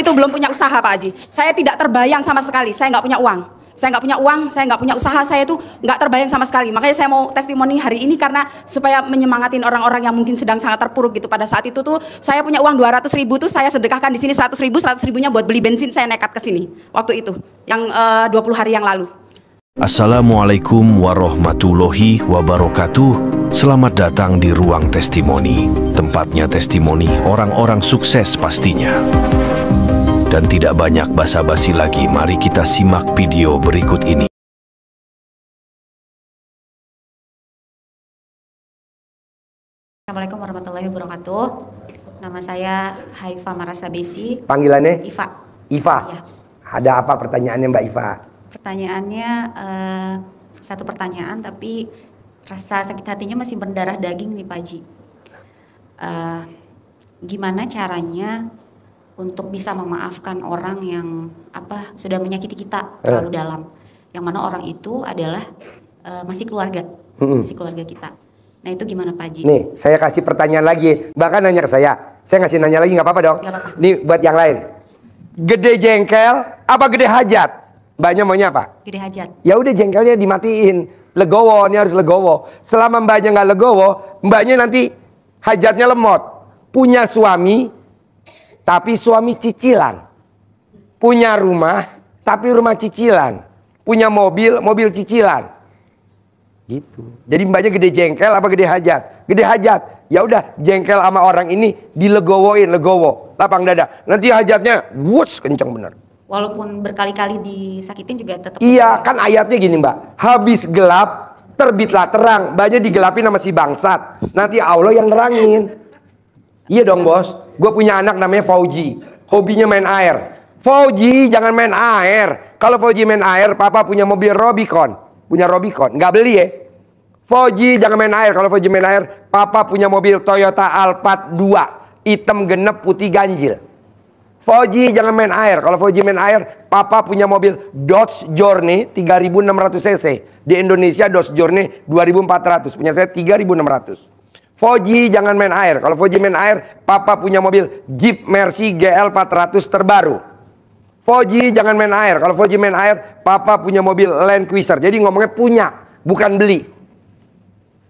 itu belum punya usaha Pak Haji. Saya tidak terbayang sama sekali, saya nggak punya uang. Saya nggak punya uang, saya nggak punya usaha, saya itu nggak terbayang sama sekali. Makanya saya mau testimoni hari ini karena supaya menyemangatin orang-orang yang mungkin sedang sangat terpuruk gitu. Pada saat itu tuh saya punya uang 200.000 tuh saya sedekahkan di sini 100.000, 100.000-nya buat beli bensin. Saya nekat ke sini waktu itu, yang 20 hari yang lalu. Assalamualaikum warahmatullahi wabarakatuh. Selamat datang di Ruang Testimoni. Tempatnya testimoni orang-orang sukses pastinya. Dan tidak banyak basa-basi lagi, mari kita simak video berikut ini. Assalamualaikum warahmatullahi wabarakatuh. Nama saya Haifa Marasabesi. Panggilannya? Iva. Iva? Ya. Ada apa pertanyaannya Mbak Iva? Pertanyaannya satu pertanyaan tapi rasa sakit hatinya masih berdarah daging nih Pak Haji. Gimana caranya untuk bisa memaafkan orang yang sudah menyakiti kita terlalu dalam, yang mana orang itu adalah masih keluarga kita. Nah itu gimana Pak Haji? Nih saya kasih pertanyaan lagi, bahkan nanya ke saya ngasih nanya lagi, nggak apa-apa dong? Nggak apa-apa. Nih buat yang lain, gede jengkel apa gede hajat? Mbaknya maunya apa? Gede hajat. Ya udah jengkelnya dimatiin, legowo, ini harus legowo. Selama mbaknya nggak legowo, mbaknya nanti hajatnya lemot. Punya suami tapi suami cicilan, punya rumah tapi rumah cicilan, punya mobil cicilan, gitu. Jadi mbaknya gede jengkel apa gede hajat? Gede hajat. Ya udah jengkel sama orang ini dilegowoin, legowo, lapang dada. Nanti hajatnya wus kenceng bener. Walaupun berkali-kali disakitin juga tetap. Iya kan ayatnya gini Mbak, habis gelap terbitlah terang. Mbaknya digelapin sama si bangsat, nanti Allah yang nerangin. Iya dong bos, gue punya anak namanya Fauji, hobinya main air. Fauji jangan main air. Kalau Fauji main air, papa punya mobil Robicon, nggak beli ya. Fauji jangan main air. Kalau Fauji main air, papa punya mobil Toyota Alphard 2, hitam genep putih ganjil. Fauji jangan main air. Kalau Fauji main air, papa punya mobil Dodge Journey 3600 cc. Di Indonesia Dodge Journey 2400, punya saya 3600. Fauji jangan main air. Kalau Fauji main air, papa punya mobil Jeep Mercy GL 400 terbaru. Fauji jangan main air. Kalau Fauji main air, papa punya mobil Land Cruiser. Jadi ngomongnya punya, bukan beli.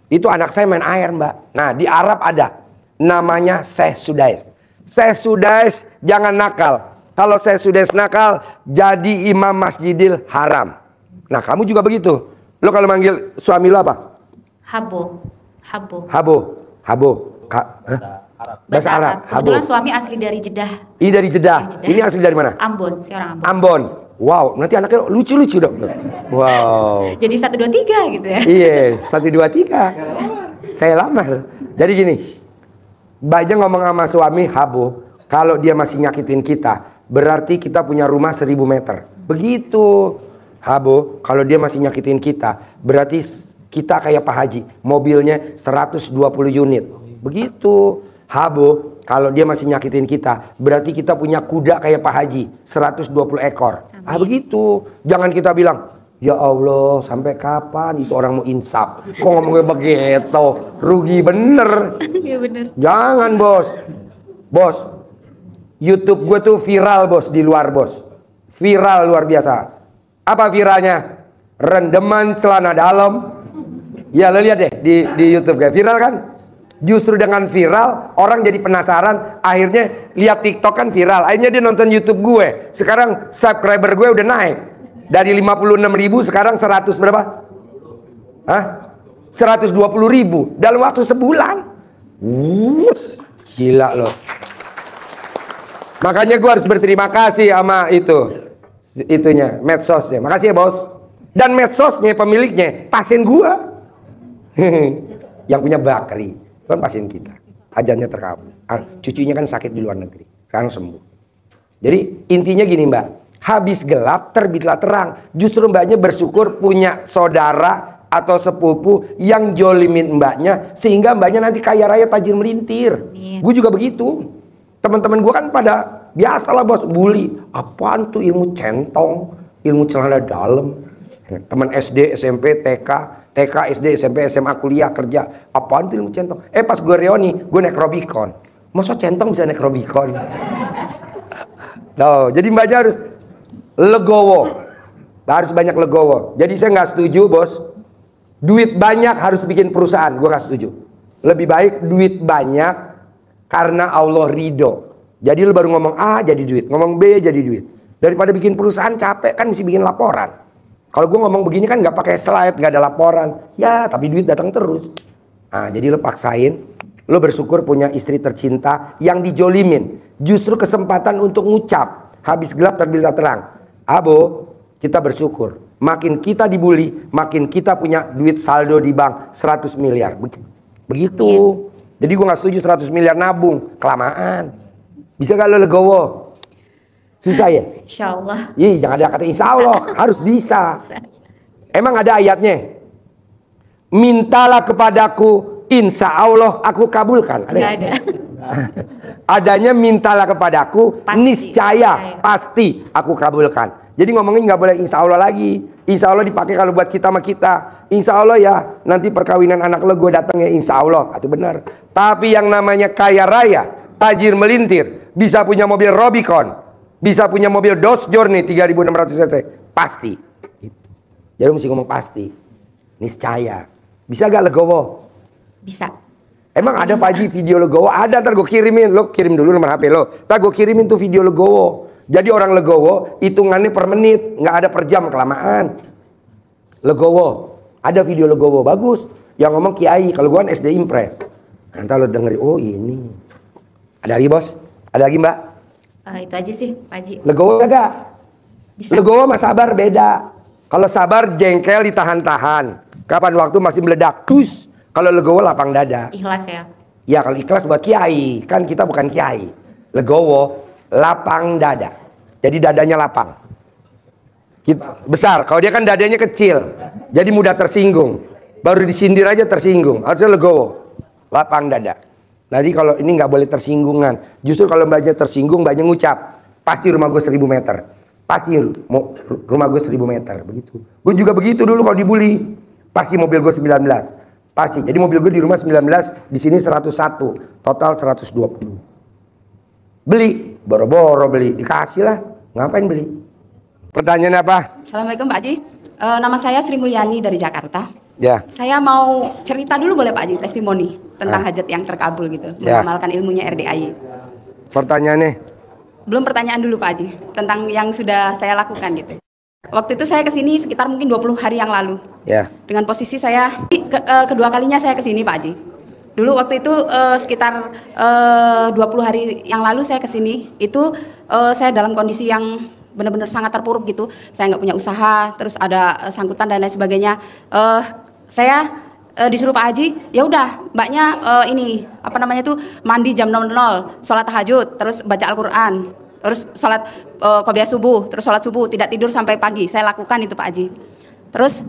Itu anak saya main air Mbak. Nah di Arab ada, namanya Syekh Sudais. Syekh Sudais jangan nakal. Kalau Syekh Sudais nakal, jadi imam Masjidil Haram. Nah kamu juga begitu. Lo kalau manggil suami lo apa? Habo. Bahasa Arab. Kebetulan suami asli dari Jeddah. Ini dari Jeddah. Ini asli dari mana? Ambon, saya orang Ambon. Ambon. Wow, nanti anaknya lucu-lucu dong. Wow. Jadi 1, 2, 3 gitu ya. Iya, 1, 2, 3. Saya lamar. Jadi gini, Mbaknya ngomong sama suami, Habo, kalau dia masih nyakitin kita, berarti kita punya rumah 1000 meter. Begitu. Habo, kalau dia masih nyakitin kita, berarti kita kayak Pak Haji, mobilnya 120 unit. Begitu. Habo, kalau dia masih nyakitin kita, berarti kita punya kuda kayak Pak Haji, 120 ekor. Ah begitu. Jangan kita bilang, ya Allah, sampai kapan itu orang mau insaf? Kok ngomongnya begitu? Rugi bener. Iya bener. Jangan bos. Bos, YouTube gue tuh viral bos, di luar bos. Viral luar biasa. Apa viralnya? Rendeman celana dalam. Ya lo lihat deh di YouTube kayak viral kan. Justru dengan viral orang jadi penasaran, akhirnya lihat TikTok kan viral, akhirnya dia nonton YouTube gue. Sekarang subscriber gue udah naik dari 56.000 sekarang 100 berapa? Hah? 120.000 dalam waktu sebulan. Gila loh. Makanya gue harus berterima kasih sama itunya medsosnya. Makasih ya bos. Dan medsosnya pemiliknya pasien gue. Yang punya bakri kan pasien kita, hajatnya terkabul. Cucunya kan sakit di luar negeri, sekarang sembuh. Jadi intinya gini Mbak, habis gelap terbitlah terang. Justru mbaknya bersyukur punya saudara atau sepupu yang jolimin mbaknya, sehingga mbaknya nanti kaya raya tajir melintir. Gue juga begitu. Teman-teman gue kan pada biasalah bos, bully. Apaan tuh ilmu centong, ilmu celana dalam. Teman SD, SMP, TK, SD, SMP, SMA, kuliah, kerja. Apaan tuh ilmu centong? Pas gue reuni, gue naik Robicon. Masa centong bisa naik Robicon? Tuh, jadi mbaknya harus legowo. Harus banyak legowo. Jadi saya nggak setuju, bos. Duit banyak harus bikin perusahaan. Gue nggak setuju. Lebih baik duit banyak karena Allah ridho. Jadi lu baru ngomong A jadi duit, ngomong B jadi duit. Daripada bikin perusahaan capek kan mesti bikin laporan. Kalau gue ngomong begini kan nggak pakai slide, nggak ada laporan. Ya tapi duit datang terus. Nah jadi lu paksain. Lu bersyukur punya istri tercinta yang dijolimin. Justru kesempatan untuk ngucap. Habis gelap terbitlah terang. Abo, kita bersyukur. Makin kita dibully, makin kita punya duit saldo di bank 100 miliar. Begitu. Yeah. Jadi gue gak setuju 100 miliar nabung. Kelamaan. Bisa gak lo legowo? Susah ya? Insya Allah. Ih, jangan ada kata insya Allah. Harus bisa. Emang ada ayatnya? Mintalah kepadaku, insya Allah aku kabulkan. Ada? Gak ada. Adanya mintalah kepadaku, Pasti. niscaya, pasti aku kabulkan. Jadi ngomongin nggak boleh insya Allah lagi. Insya Allah dipakai kalau buat kita sama kita. Insya Allah ya nanti perkawinan anak lo gue datang ya insya Allah. Itu benar. Tapi yang namanya kaya raya, tajir melintir, bisa punya mobil Robicon, bisa punya mobil Dodge Journey 3600 cc, pasti. Jadi mesti ngomong pasti. Niscaya. Bisa gak legowo? Bisa. Emang Pasti ada bisa. Pak Haji video legowo? Ada, ntar gue kirimin. Lo kirim dulu nomor HP lo. Ntar gue kirimin tuh video legowo. Jadi orang legowo hitungannya per menit, nggak ada per jam, kelamaan. Legowo, ada video legowo bagus. Yang ngomong Kiai, kalau gue kan SD Impres. Ntar lo dengerin, oh ini. Ada lagi bos? Ada lagi mbak? Itu aja sih Pak Haji. Legowo agak? Bisa. Legowo sama sabar beda. Kalau sabar jengkel ditahan-tahan. Kapan waktu masih meledak, tus. Kalau legowo lapang dada. Ikhlas ya. Ya kalau ikhlas buat Kiai, kan kita bukan Kiai. Legowo lapang dada. Jadi dadanya lapang. Besar. Kalau dia kan dadanya kecil. Jadi mudah tersinggung. Baru disindir aja tersinggung. Harusnya legowo. Lapang dada. Jadi kalau ini nggak boleh tersinggungan. Justru kalau mbaknya tersinggung, mbaknya ngucap. Pasti rumah gue 1000 meter. Pasti rumah gue 1000 meter. Begitu. Gue juga begitu dulu kalau dibully. Pasti mobil gue 19. Pasti. Jadi mobil gue di rumah 19. Di sini 101. Total 120. Beli, boro-boro beli, dikasih lah, ngapain beli? Pertanyaan apa? Assalamualaikum Pak Haji. Nama saya Sri Mulyani dari Jakarta. Ya. Saya mau cerita dulu boleh Pak Haji, testimoni tentang hajat yang terkabul gitu, Ya. mengamalkan ilmunya RDAY. Pertanyaannya? Belum pertanyaan dulu Pak Haji, tentang yang sudah saya lakukan gitu. Waktu itu saya kesini sekitar mungkin 20 hari yang lalu. Ya. Dengan posisi saya, kedua kalinya saya kesini Pak Haji. Dulu waktu itu sekitar 20 hari yang lalu saya kesini, itu saya dalam kondisi yang benar-benar sangat terpuruk gitu. Saya nggak punya usaha, terus ada sangkutan dan lain sebagainya. Saya disuruh Pak Haji, ya udah mbaknya ini apa namanya itu mandi jam 00, sholat tahajud, terus baca Al-Quran, terus sholat qobliyah subuh, terus sholat subuh, tidak tidur sampai pagi. Saya lakukan itu Pak Haji. Terus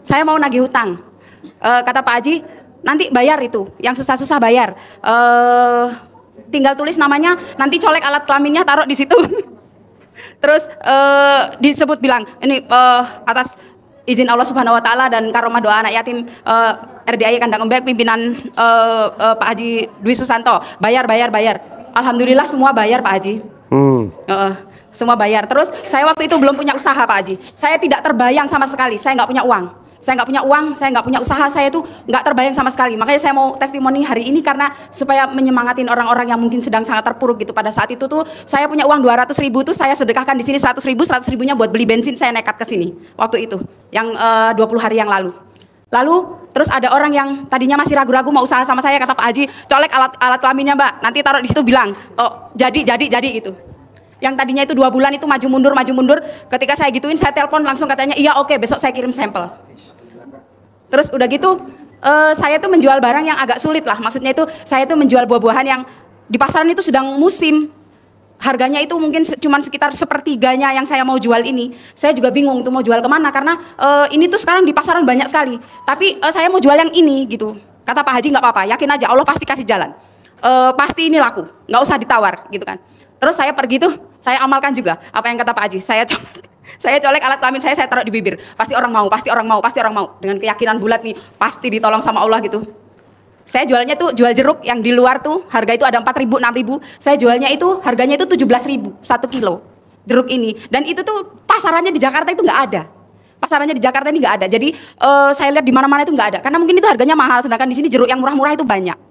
saya mau nagih hutang. Kata Pak Haji, nanti bayar itu, yang susah-susah bayar. Tinggal tulis namanya, nanti colek alat kelaminnya taruh di situ. Terus disebut bilang, ini atas izin Allah Subhanahu Wa Taala dan karomah doa anak yatim RDAY Kandang Embek pimpinan Pak Haji Dwi Susanto, bayar. Alhamdulillah semua bayar Pak Haji. Semua bayar. Terus saya waktu itu belum punya usaha Pak Haji. Saya tidak terbayang sama sekali. Saya nggak punya uang. Saya nggak punya usaha, saya tuh nggak terbayang sama sekali. Makanya saya mau testimoni hari ini karena supaya menyemangatin orang-orang yang mungkin sedang sangat terpuruk gitu. Pada saat itu tuh saya punya uang 200.000 tuh saya sedekahkan di sini 100.000, 100.000-nya buat beli bensin. Saya nekat ke sini waktu itu, yang 20 hari yang lalu. Lalu terus ada orang yang tadinya masih ragu-ragu mau usaha sama saya, kata Pak Haji, colek alat kelaminnya Mbak, nanti taruh di situ, bilang, oh jadi gitu. Yang tadinya itu 2 bulan itu maju mundur. Ketika saya gituin, saya telepon langsung katanya iya oke, besok saya kirim sampel. Terus udah gitu saya tuh menjual barang yang agak sulit lah. Maksudnya itu saya tuh menjual buah-buahan yang di pasaran itu sedang musim. Harganya itu mungkin cuma sekitar sepertiganya yang saya mau jual ini. Saya juga bingung tuh mau jual kemana karena ini tuh sekarang di pasaran banyak sekali. Tapi saya mau jual yang ini gitu. Kata Pak Haji nggak apa-apa, yakin aja Allah pasti kasih jalan. Pasti ini laku, nggak usah ditawar gitu kan. Terus saya pergi tuh, saya amalkan juga apa yang kata Pak Haji. Saya colek alat kelamin saya taruh di bibir. Pasti orang mau. Dengan keyakinan bulat nih, pasti ditolong sama Allah gitu. Saya jualnya tuh jual jeruk yang di luar tuh harga itu ada 4.000, 6.000. Saya jualnya itu harganya itu 17.000 1 kilo jeruk ini. Dan itu tuh pasarannya di Jakarta itu nggak ada. Pasarannya di Jakarta ini nggak ada. Jadi saya lihat di mana-mana itu nggak ada. Karena mungkin itu harganya mahal. Sedangkan di sini jeruk yang murah-murah itu banyak.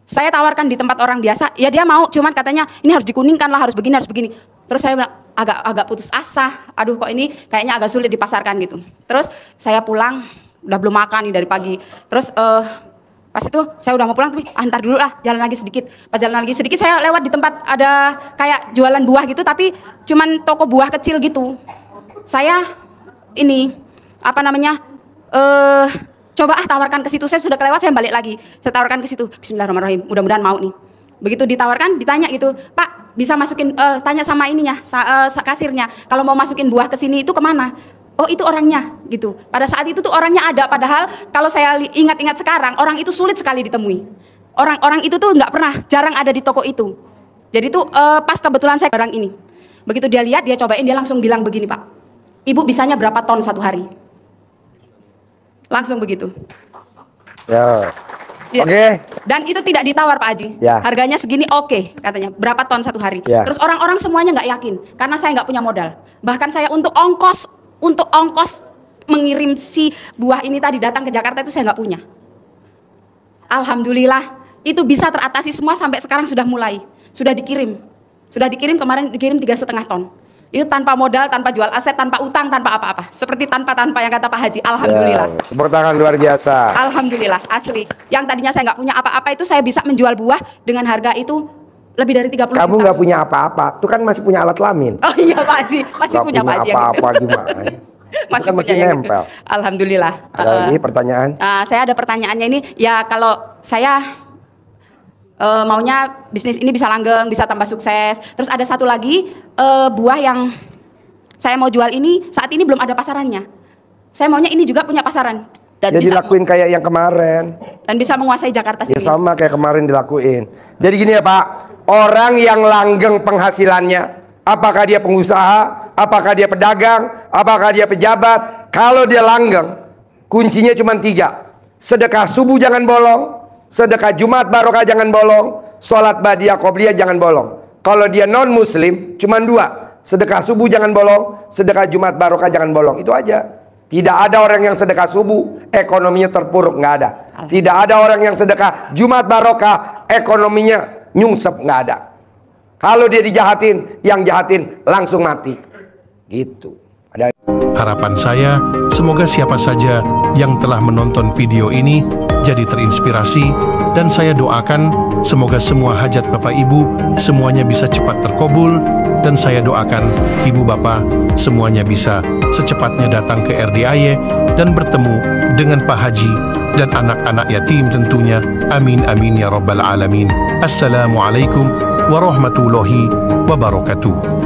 Saya tawarkan di tempat orang biasa, ya dia mau. Cuman katanya ini harus dikuningkan lah, harus begini, harus begini. Terus saya bilang, agak putus asa. Aduh kok ini kayaknya agak sulit dipasarkan gitu. Terus saya pulang, udah belum makan nih dari pagi. Terus pas itu saya udah mau pulang, tapi antar dulu lah, jalan lagi sedikit. Pas jalan lagi sedikit saya lewat di tempat ada kayak jualan buah gitu, tapi cuman toko buah kecil gitu. Saya ini apa namanya coba tawarkan ke situ. Saya sudah kelewat, saya balik lagi. Saya tawarkan ke situ. Bismillahirrahmanirrahim. Mudah-mudahan mau nih. Begitu ditawarkan, ditanya gitu, Pak bisa masukin, tanya sama ininya, kasirnya. Kalau mau masukin buah ke sini itu kemana? Oh itu orangnya gitu. Pada saat itu tuh orangnya ada, padahal kalau saya ingat-ingat sekarang orang itu sulit sekali ditemui. Orang itu tuh nggak pernah, jarang ada di toko itu. Jadi tuh pas kebetulan saya barang ini, begitu dia lihat, dia cobain, dia langsung bilang begini, Pak, Ibu bisanya berapa ton satu hari? Langsung begitu. Ya. Ya. Oke. Dan itu tidak ditawar Pak Haji. Ya. Harganya segini oke, katanya. Berapa ton satu hari? Ya. Terus orang-orang semuanya nggak yakin karena saya nggak punya modal. Bahkan saya untuk ongkos mengirim si buah ini tadi datang ke Jakarta itu saya nggak punya. Alhamdulillah itu bisa teratasi semua, sampai sekarang sudah mulai, sudah dikirim kemarin, dikirim 3,5 ton. Itu tanpa modal, tanpa jual aset, tanpa utang, tanpa apa-apa. Seperti tanpa yang kata Pak Haji. Alhamdulillah. Ya, tepuk tangan luar biasa. Alhamdulillah, asli. Yang tadinya saya nggak punya apa-apa itu saya bisa menjual buah dengan harga itu lebih dari 30 juta. Kamu nggak punya apa-apa, tuh kan masih punya alat kelamin. Oh iya Pak Haji, masih Nggak punya Pak Haji. apa-apa gimana? Masih Kan punya yang itu. nempel. Alhamdulillah. Ada lagi pertanyaan? Saya ada pertanyaannya ini, ya kalau saya maunya bisnis ini bisa langgeng, bisa tambah sukses. Terus ada satu lagi buah yang saya mau jual ini saat ini belum ada pasarannya. Saya maunya ini juga punya pasaran dan Ya bisa dilakuin kayak yang kemarin. dan bisa menguasai Jakarta Ya sendiri. sama kayak kemarin dilakuin. Jadi gini ya Pak, orang yang langgeng penghasilannya, apakah dia pengusaha, apakah dia pedagang, apakah dia pejabat, kalau dia langgeng, kuncinya cuma 3. Sedekah subuh jangan bolong, sedekah Jumat barokah jangan bolong, sholat badiah qobliyah jangan bolong. Kalau dia non muslim cuma 2. Sedekah subuh jangan bolong, sedekah Jumat barokah jangan bolong. Itu aja. Tidak ada orang yang sedekah subuh ekonominya terpuruk, nggak ada. Tidak ada orang yang sedekah Jumat barokah ekonominya nyungsep, nggak ada. Kalau dia dijahatin, yang jahatin langsung mati. Gitu. Ada. Harapan saya, semoga siapa saja yang telah menonton video ini jadi terinspirasi, dan saya doakan semoga semua hajat Bapak Ibu semuanya bisa cepat terkabul, dan saya doakan Ibu Bapak semuanya bisa secepatnya datang ke RDIY dan bertemu dengan Pak Haji dan anak-anak yatim tentunya. Amin amin ya rabbal alamin. Assalamualaikum warahmatullahi wabarakatuh.